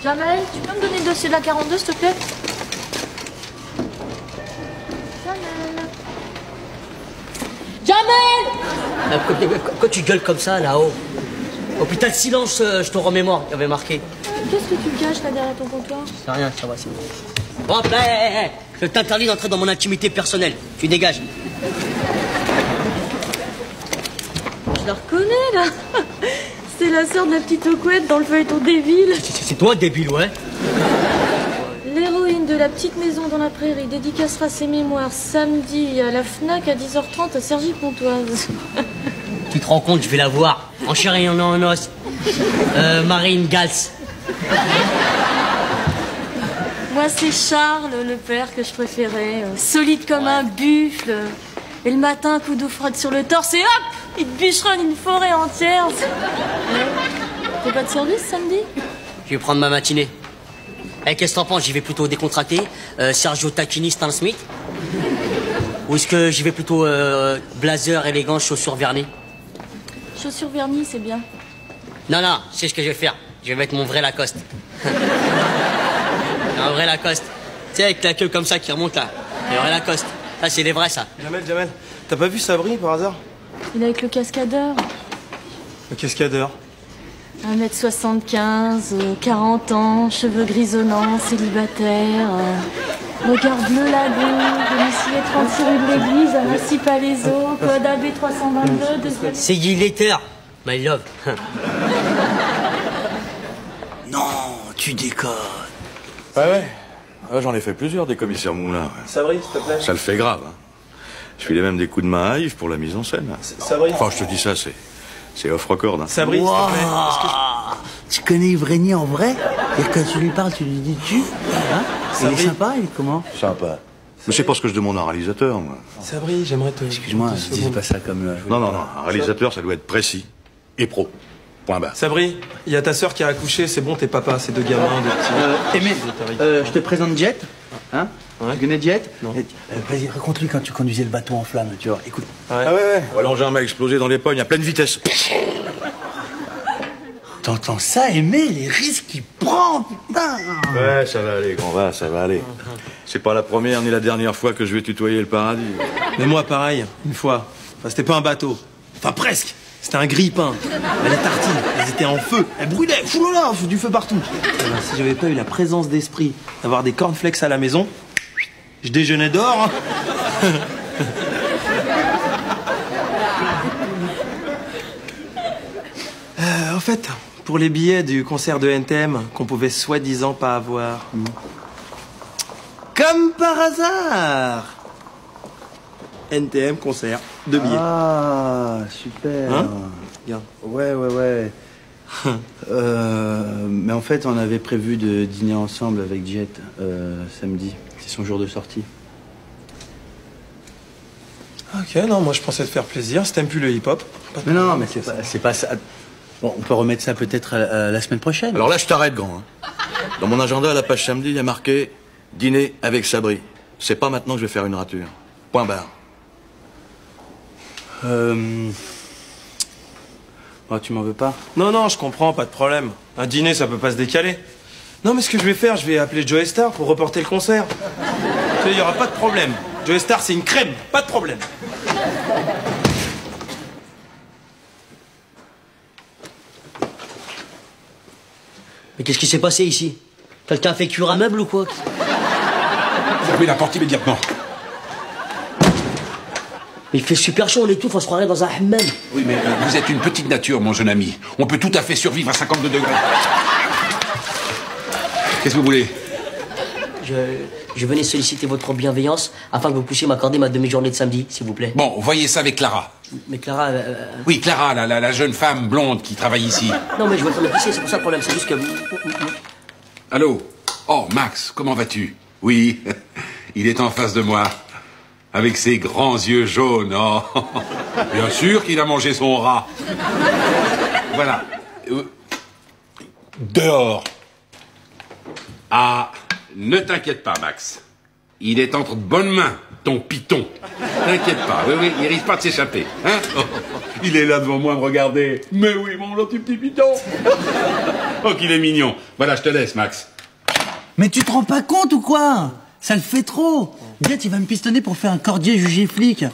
Jamel, tu peux me donner le dossier de la 42, s'il te plaît? Jamel. Jamel! Pourquoi tu gueules comme ça, là-haut? Oh putain, silence, je te remémore, il y avait marqué. Qu'est-ce que tu caches là derrière ton comptoir? C'est rien, ça va, c'est bon. Bon, ben, je t'interdis d'entrer dans mon intimité personnelle. Tu dégages. Je la reconnais, là. C'est la sœur de la petite Ocouette dans le feuilleton débile. C'est toi, débile, ouais. L'héroïne de la petite maison dans la prairie dédicacera ses mémoires samedi à la FNAC à 10h30 à Cergy-Pontoise. Tu te rends compte, je vais la voir. En chair et en os. Marine Gals. Moi, c'est Charles, le père que je préférais. Solide comme un buffle. Et le matin, coup d'eau froide sur le torse et hop, il te bûcheronne une forêt entière. T'as pas de service samedi? Je vais prendre ma matinée. Eh, qu'est-ce que t'en penses? J'y vais plutôt décontracté, Sergio Tacchini, Stan Smith? Ou est-ce que j'y vais plutôt blazer, élégant, chaussures vernis? Chaussures vernis, c'est bien. Non, non, c'est ce que je vais faire. Je vais mettre mon vrai Lacoste. Un vrai Lacoste. Tu sais, avec la queue comme ça qui remonte là. Le vrai Lacoste. Ça, c'est les vrais, ça. Jamel, t'as pas vu Sabri par hasard? Il est avec le cascadeur. Le cascadeur. 1m75, 40 ans, cheveux grisonnants, célibataire, regard bleu lagon, domicilié 36 rue de l'Église, à Massy-Palaiseau, code AB 322, deuxième... C'est Guy Letter, my love. Non, tu déconnes. Ouais. Ah, j'en ai fait plusieurs des commissaires Moulin. Ouais. Sabri, s'il te plaît. Ça le fait grave. Hein. Je filais même des coups de main à Yves pour la mise en scène. Sabri. Enfin, je te dis ça, c'est off-record. Hein. Sabri, s'il te plaît. Tu connais Yves Régnier en vrai? Et quand tu lui parles, tu lui dis tu? Hein? Il est sympa, il est comment? Sympa. Mais c'est pas ce que je demande à un réalisateur, moi. Sabri, j'aimerais te... Excuse-moi, je disais pas ça comme... Non. Un réalisateur, ça doit être précis et pro. Point barre. Sabri, il y a ta sœur qui a accouché, c'est bon, t'es papa, c'est deux gamins, deux petits... Aimé, je te présente Jet. Hein? Ouais. Tu connais Jet? Non. Vas-y, raconte-lui quand tu conduisais le bateau en flammes, tu vois. Écoute. Ah ouais. L'engin m'a explosé dans les pognes à pleine vitesse. T'entends ça, Aimé, les risques qu'il prend, putain! Ouais, ça va aller, grand va, ça va aller. C'est pas la première ni la dernière fois que je vais tutoyer le paradis. Mais moi, pareil, une fois. Enfin, c'était pas un bateau. Enfin, presque. C'était un grille-pain. Les tartines, elles étaient en feu. Elles brûlaient. Foulala, du feu partout. Et ben, si j'avais pas eu la présence d'esprit d'avoir des cornflakes à la maison, je déjeunais dehors. Hein. En fait, pour les billets du concert de NTM qu'on pouvait soi-disant pas avoir. Comme par hasard, NTM concert, 2 billets. Ah, super. Hein? Regarde. Ouais. Mais en fait, on avait prévu de dîner ensemble avec Jet samedi. C'est son jour de sortie. Ok, non, moi je pensais te faire plaisir. Si t'aimes plus le hip-hop. Mais non, mais c'est pas ça. Bon, on peut remettre ça peut-être à la semaine prochaine. Alors là, je t'arrête, grand. Hein. Dans mon agenda, à la page samedi, il y a marqué « Dîner avec Sabri ». C'est pas maintenant que je vais faire une rature. Point barre. Oh, tu m'en veux pas? Non, je comprends, pas de problème. Un dîner, ça peut pas se décaler. Non, mais ce que je vais faire, je vais appeler Joe Star pour reporter le concert. Tu sais, il y aura pas de problème. Joe Star, c'est une crème, pas de problème. Mais qu'est-ce qui s'est passé ici? Quelqu'un a fait cuire un meuble ou quoi? Fermez la porte immédiatement. Mais il fait super chaud, on étouffe, on se croirait dans un hammam. Oui, mais vous êtes une petite nature, mon jeune ami. On peut tout à fait survivre à 52 degrés. Qu'est-ce que vous voulez? Je venais solliciter votre bienveillance afin que vous puissiez m'accorder ma demi-journée de samedi, s'il vous plaît. Bon, voyez ça avec Clara. Mais Clara... Oui, Clara, la jeune femme blonde qui travaille ici. Non, mais je veux pas me pisser, c'est pour ça le problème, c'est juste que... Allô? Oh, Max, comment vas-tu? Oui, il est en face de moi. Avec ses grands yeux jaunes. Oh, bien sûr qu'il a mangé son rat. Voilà. Dehors. Ah, ne t'inquiète pas, Max. Il est entre de bonnes mains, ton python. T'inquiète pas, oui, il risque pas de s'échapper. Hein? Il est là devant moi à me regarder. Mais oui, mon gentil petit piton. Oh, qu'il est mignon. Voilà, je te laisse, Max. Mais tu te rends pas compte ou quoi? Ça le fait trop. Jet, il va me pistonner pour faire un cordier jugé flic.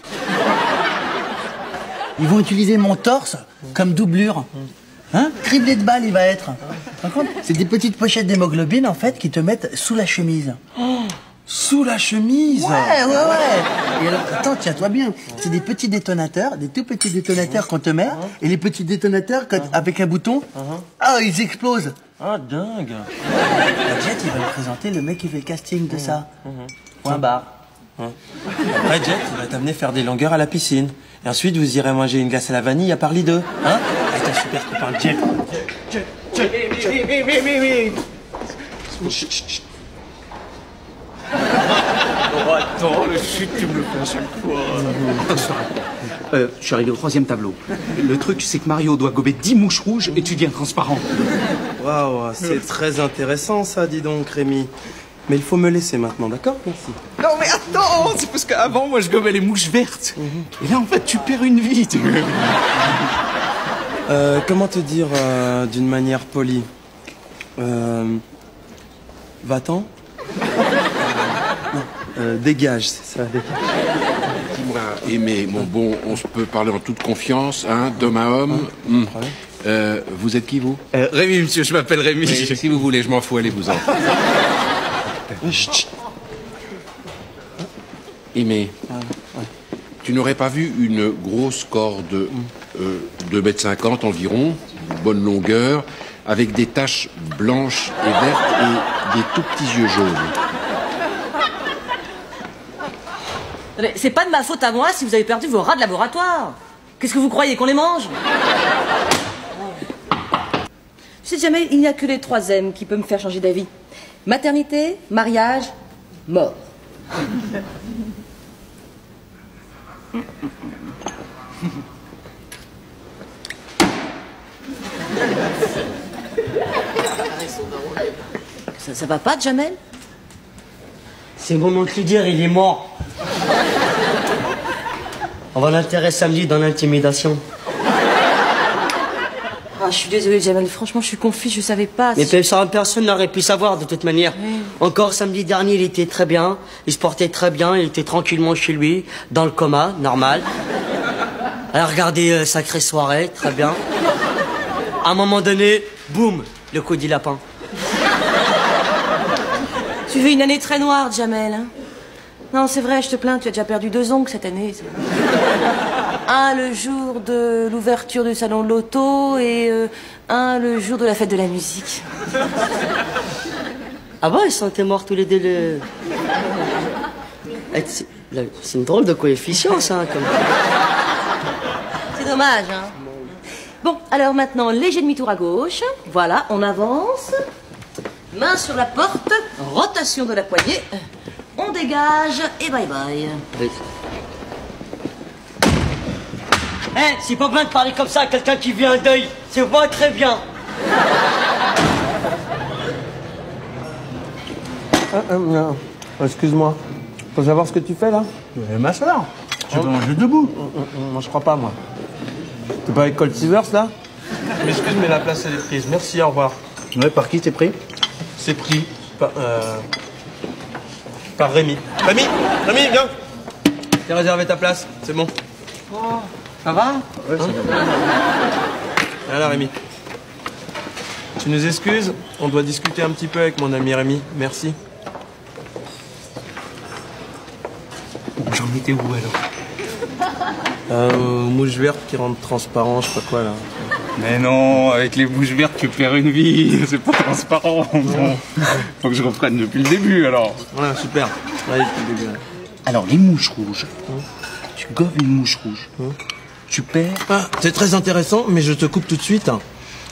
Ils vont utiliser mon torse comme doublure. Hein? Criblé de balles, il va être. Par contre, c'est des petites pochettes d'hémoglobine, en fait, qui te mettent sous la chemise. Sous la chemise. Ouais. Et alors, attends, tiens-toi bien. C'est des petits détonateurs, des tout petits détonateurs qu'on te met, et les petits détonateurs, avec un bouton, ils explosent. Ah, dingue. Jet, il va me présenter le mec qui fait le casting de ça. Point barre. Après, Jet, il va t'amener faire des longueurs à la piscine. Et ensuite, vous irez manger une glace à la vanille à Parly 2. Hein? Avec un super copain, Jet. Oh, attends, le chute, tu me le fais à chaque fois. Je suis arrivé au 3e tableau. Le truc, c'est que Mario doit gober 10 mouches rouges et tu deviens transparent. Waouh, c'est très intéressant ça, dis donc, Rémi. Mais il faut me laisser maintenant, d'accord? Merci. Non mais attends, c'est parce qu'avant, moi, je gobais les mouches vertes. Et là, en fait, tu perds une vie. Comment te dire d'une manière polie? Va-t'en? Non, dégage, c'est ça, dégage. Dis-moi, Aimé, mon bon, on se peut parler en toute confiance, hein, d'homme à homme. Vous êtes qui, vous? Rémi, monsieur, je m'appelle Rémi. Mais, si vous voulez, je m'en fous, allez-vous-en. Aimé, tu n'aurais pas vu une grosse corde de 2,50 m environ, bonne longueur, avec des taches blanches et vertes et des tout petits yeux jaunes? C'est pas de ma faute à moi si vous avez perdu vos rats de laboratoire. Qu'est-ce que vous croyez, qu'on les mange? Tu sais, jamais, il n'y a que les 3 M qui peuvent me faire changer d'avis. Maternité, mariage, mort. Ça va pas, Jamel? C'est le moment de lui dire, il est mort. On va l'enterrer samedi dans l'intimidation. Ah, je suis désolée, Jamel. Franchement, je suis confuse, je savais pas. Mais personne n'aurait pu savoir de toute manière. Oui. Encore samedi dernier, il était très bien. Il se portait très bien. Il était tranquillement chez lui, dans le coma, normal. Elle a regardé sacrée soirée, très bien. À un moment donné, boum, le coup du lapin. Tu veux une année très noire, Jamel, hein? Non, c'est vrai, je te plains, tu as déjà perdu 2 ongles cette année. Un le jour de l'ouverture du salon de l'auto et un le jour de la fête de la musique. Ah bon, ils sont morts tous les deux. C'est une drôle de coefficient, ça. Comme... C'est dommage, hein. Bon, alors maintenant, léger demi-tour à gauche. Voilà, on avance. Main sur la porte, rotation de la poignée. On dégage et bye bye. C'est pas bien de parler comme ça à quelqu'un qui vit un deuil. C'est pas très bien. Excuse-moi. Faut savoir ce que tu fais là? Ma soeur, je peux manger debout. Moi je crois pas, moi. T'es pas avec Cold Scissors là? M'excuse, mais la place elle est prise. Merci, au revoir. Ouais, par qui t'es pris? C'est pris par Rémi. Rémi, viens. T'as réservé ta place, c'est bon. Oh, ça va? Ouais, ça va. Voilà, Rémi. Tu nous excuses? On doit discuter un petit peu avec mon ami Rémi. Merci. J'en étais où alors? Mouche verte qui rend transparent, je sais pas quoi là. Mais non, avec les bouches vertes, tu perds une vie. C'est pas transparent. Bon. Faut que je reprenne depuis le début, alors. Ouais, super. Allez, depuis le début. Ouais. Alors, les mouches rouges. Tu gobes une mouche rouge. Tu perds... Ah, c'est très intéressant, mais je te coupe tout de suite.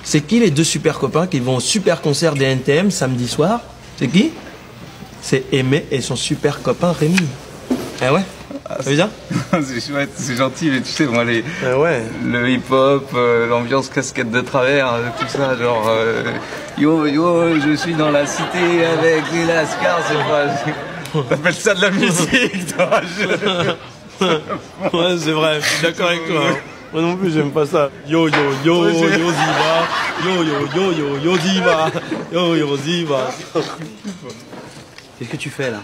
C'est qui les 2 super copains qui vont au super concert des NTM samedi soir? C'est qui? C'est Aimé et son super copain Rémi. Ah ouais? Ça veut dire? C'est chouette, c'est gentil, mais tu sais, moi, ouais. Le hip-hop, l'ambiance casquette de travers, tout ça, genre... yo, je suis dans la cité avec les lascars, c'est pas... T'appelles ça de la musique, toi? Ouais, c'est vrai, je suis d'accord avec toi. Hein. Moi non plus, j'aime pas ça. Yo, yo, yo, yo, ziva. Yo, yo, yo, yo, yo, ziva. Yo, yo, ziva. Qu'est-ce que tu fais là?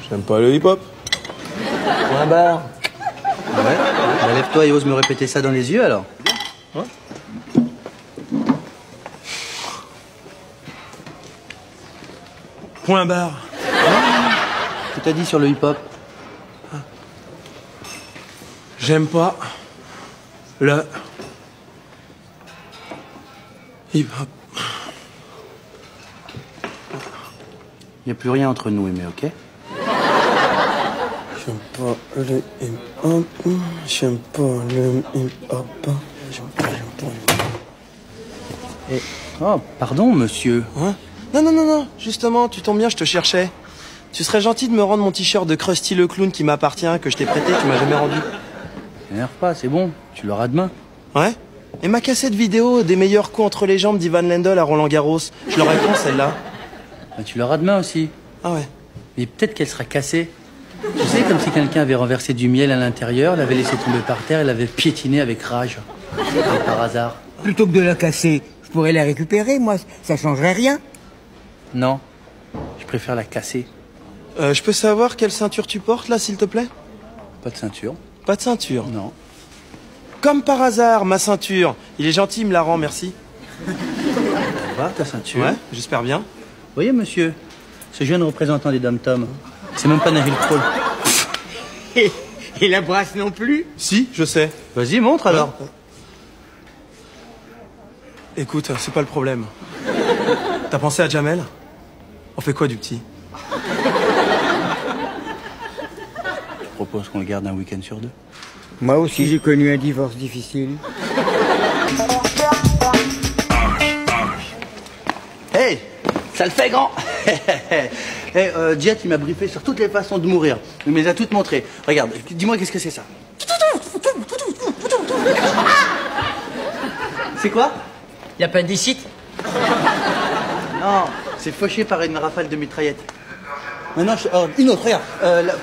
J'aime pas le hip-hop. Point barre. Ah ouais? Bah, lève-toi et ose me répéter ça dans les yeux alors. Ouais. Point barre. Qu'est-ce que t'as dit sur le hip-hop? J'aime pas le hip-hop. Il n'y a plus rien entre nous, Aimé, ok? J'aime pas le hip-hop. J'aime pas le hip-hop. J'aime pas le hip-hop. Et... Oh, pardon, monsieur. Hein? Non, non, non, non. Justement, tu tombes bien, je te cherchais. Tu serais gentil de me rendre mon t-shirt de Krusty le clown qui m'appartient, que je t'ai prêté, que tu m'as jamais rendu. N'énerve pas, c'est bon. Tu l'auras demain. Ouais? Et ma cassette vidéo des meilleurs coups entre les jambes d'Ivan Lendl à Roland Garros, je l'aurais quand celle-là? Bah, tu l'auras demain aussi. Ah ouais. Mais peut-être qu'elle sera cassée. Tu sais, comme si quelqu'un avait renversé du miel à l'intérieur, l'avait laissé tomber par terre et l'avait piétiné avec rage. Et par hasard. Plutôt que de la casser, je pourrais la récupérer, moi, ça changerait rien. Non, je préfère la casser. Je peux savoir quelle ceinture tu portes là, s'il te plaît? Pas de ceinture. Pas de ceinture? Non. Comme par hasard, ma ceinture. Il est gentil, il me la rend, merci. Ça va, ta ceinture? Ouais, j'espère bien. Vous voyez, monsieur, ce jeune représentant des dom-toms, c'est même pas Naville Kroll. Et la brasse non plus? Si, je sais. Vas-y, montre alors. Écoute, c'est pas le problème. T'as pensé à Jamel? On fait quoi du petit? Je propose qu'on le garde un week-end sur deux. Moi aussi, j'ai connu un divorce difficile. Hey, ça le fait grand. Hey, Jet, il m'a briefé sur toutes les façons de mourir. Il me les a toutes montrées. Regarde, dis-moi qu'est-ce que c'est ça? C'est quoi? L'appendicite? Non, c'est fauché par une rafale de mitraillette. Maintenant, une autre, regarde.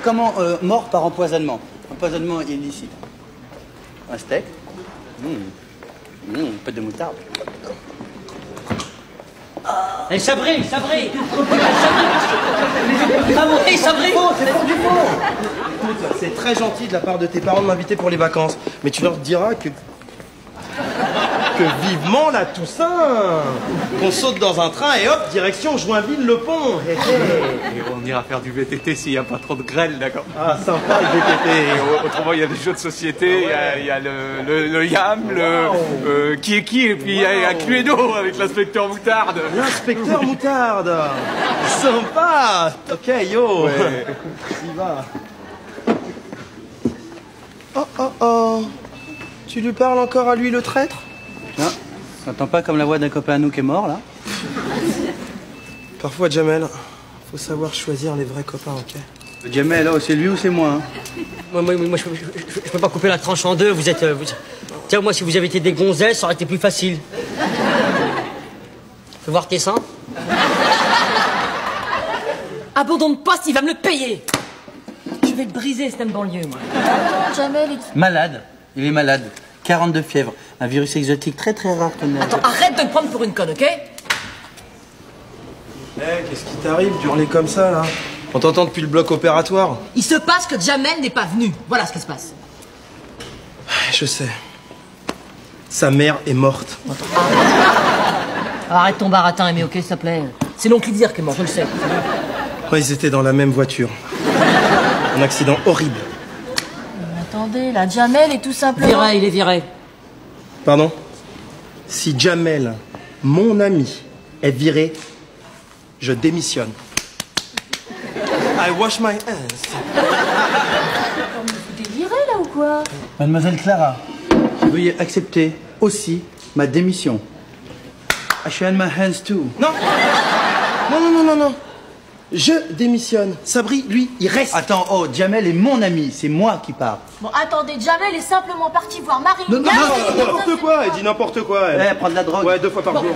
Comment mort par empoisonnement? Empoisonnement illicite. Un steak. Un peu de moutarde. Eh, Sabri! Sabri, Sabri! C'est pour du faux. Écoute, c'est très gentil de la part de tes parents de m'inviter pour les vacances. Mais tu leur diras que vivement la Toussaint, qu'on saute dans un train et hop, direction Joinville-le-Pont. Et on ira faire du VTT s'il n'y a pas trop de grêle, d'accord? Ah, sympa le VTT. Autrement, il y a des jeux de société, il y a le YAM, qui est qui, et puis il y a Cluedo avec l'inspecteur Moutarde. L'inspecteur Moutarde. Sympa. Ok, yo. Ouais. Y va. Oh, oh, oh. Tu lui parles encore à lui, le traître? Non, t'entends pas comme la voix d'un copain à nous qui est mort, là? Parfois, Jamel, faut savoir choisir les vrais copains, ok? Jamel, oh, c'est lui ou c'est moi, hein? Moi, je peux pas couper la tranche en deux, vous êtes... Tiens, moi, si vous avez été des gonzesses, ça aurait été plus facile. Fais voir tes seins. Abandon de poste, il va me le payer. Je vais le briser, cette banlieue, moi. Jamel est... Malade. Il est malade. 42 fièvres. Un virus exotique très très rare qu'on a. Attends, arrête de me prendre pour une conne, ok? Qu'est-ce qui t'arrive d'hurler comme ça, là? On t'entend depuis le bloc opératoire. Il se passe que Jamel n'est pas venu. Voilà ce qui se passe. Je sais. Sa mère est morte. Arrête ton baratin, Aimé, ok, s'il te plaît. C'est l'oncle Idir qui est mort, je le sais. Ouais, ils étaient dans la même voiture. Un accident horrible. Attendez, là, Jamel est tout simplement... Viré, il est viré. Pardon? Si Jamel, mon ami, est viré, je démissionne. I wash my hands. Vous délirez, là, ou quoi? Mademoiselle Clara, veuillez accepter aussi ma démission. I shall my hands too. Non. Non, non, non, non, non. Je démissionne. Sabri, lui, il reste. Attends, oh, Jamel est mon ami, c'est moi qui pars. Bon, attendez, Jamel est simplement parti voir Marie. Non, non, non, n'importe quoi. Elle dit n'importe quoi. Elle. Eh, prendre de la drogue. Ouais, 2 fois par jour.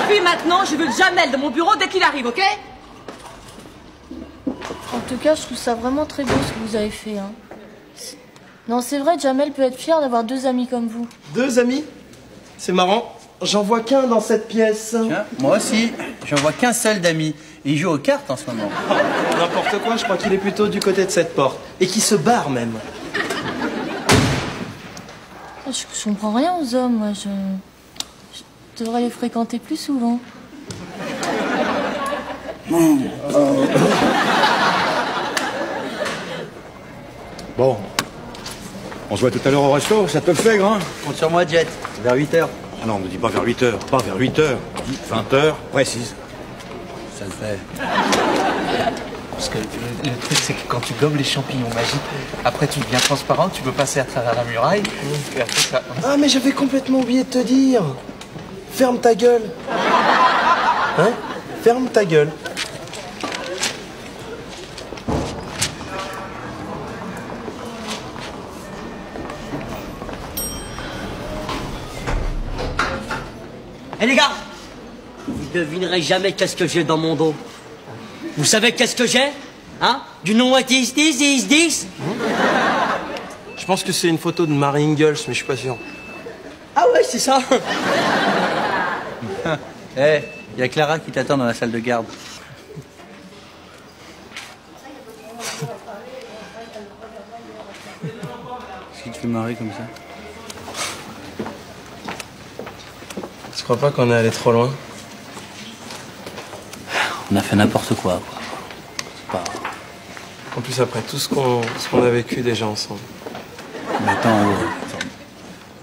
Puis maintenant, je veux Jamel de mon bureau dès qu'il arrive, ok? En tout cas, je trouve ça vraiment très beau ce que vous avez fait. Hein. Non, c'est vrai, Jamel peut être fier d'avoir 2 amis comme vous. 2 amis? C'est marrant. J'en vois qu'un dans cette pièce. Tiens, moi aussi, j'en vois qu'un seul d'ami. Il joue aux cartes en ce moment. N'importe quoi, je crois qu'il est plutôt du côté de cette porte. Et qui se barre même. Je comprends rien aux hommes, moi. Je devrais les fréquenter plus souvent. Bon. On se voit tout à l'heure au resto, ça te le fait, grand? Compte sur moi, Jet, vers 8h. Ah non, ne dis pas vers 8h, pas vers 8h. Dis 20h, précise. Ça le fait. Parce que le truc, c'est que quand tu gobes les champignons magiques, après tu deviens transparent, tu peux passer à travers la muraille, et après ça... Ah, mais j'avais complètement oublié de te dire. Ferme ta gueule. Hein? Ferme ta gueule. Eh les gars, vous devinerez jamais qu'est-ce que j'ai dans mon dos. Vous savez qu'est-ce que j'ai? Hein? Du nom what is this? Je pense que c'est une photo de Mary Ingalls, mais je suis pas sûr. Ah ouais, c'est ça. Eh, il y a Clara qui t'attend dans la salle de garde. Qu'est-ce qui te fait marrer comme ça? Tu crois pas qu'on est allé trop loin? On a fait n'importe quoi. C'est pas... En plus, après tout ce qu'on a vécu déjà ensemble. Mais attends,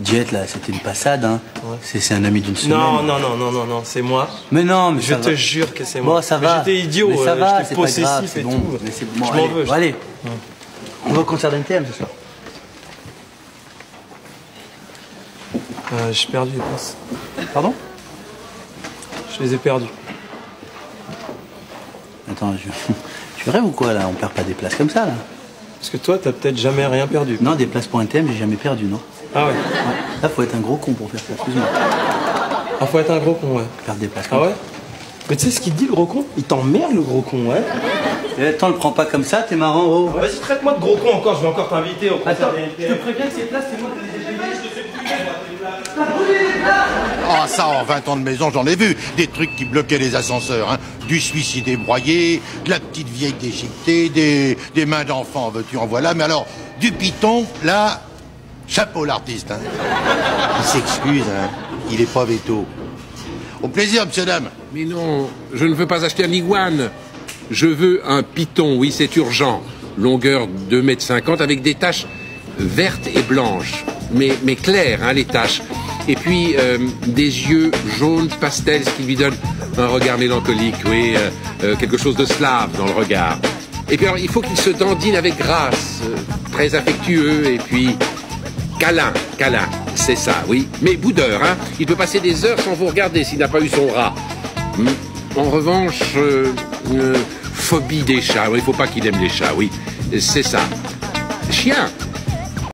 Jet, là, c'était une passade, hein. Ouais. C'est un ami d'une semaine. Non, c'est moi. Mais non, mais Je ça te va. jure que c'est moi. Bon, ça Mais va. j'étais idiot, Mais ça va, j'étais c'est pas grave, possessif c'est et bon. tout. Mais c'est bon, Je m'en veux. Allez, on va au concert d'NTM ce soir. J'ai perdu les places. Pardon? Je les ai perdues. Attends, tu rêves ou quoi, là? On perd pas des places comme ça, là. Parce que toi, t'as peut-être jamais rien perdu. Non, des places pour NTM, j'ai jamais perdu, non. Ah ouais. Là, faut être un gros con pour faire ça, excuse-moi. Ah, faut être un gros con, ouais. Perdre des places Ah comme ouais? Mais tu sais ce qu'il te dit, le gros con? Il t'emmerde, le gros con, ouais. ça. Attends, le prends pas comme ça, t'es marrant, oh. Vas-y, traite-moi de gros con encore, je vais encore t'inviter au concert Attends, des je NTM. te préviens que ces places, c'est moi qui les ai payées, je te fais Ah ça, en 20 ans de maison, j'en ai vu. Des trucs qui bloquaient les ascenseurs. Hein. Du suicide broyé, de la petite vieille déchiquetée, des mains d'enfant, veux-tu en voilà. Mais alors, du python, là, chapeau l'artiste. Hein. Il s'excuse, hein. Il est pas veto. Au plaisir, monsieur, dame. Mais non, je ne veux pas acheter un iguane. Je veux un python, oui, c'est urgent. Longueur 2,50 m avec des taches vertes et blanches. Mais claires, hein, les taches. Et puis, des yeux jaunes pastel, ce qui lui donne un regard mélancolique, oui, quelque chose de slave dans le regard. Et puis, alors, il faut qu'il se dandine avec grâce, très affectueux, et puis... câlin, c'est ça, oui. Mais boudeur, hein. Il peut passer des heures sans vous regarder s'il n'a pas eu son rat. En revanche, phobie des chats. Il ne faut pas qu'il aime les chats, oui. C'est ça. Chien,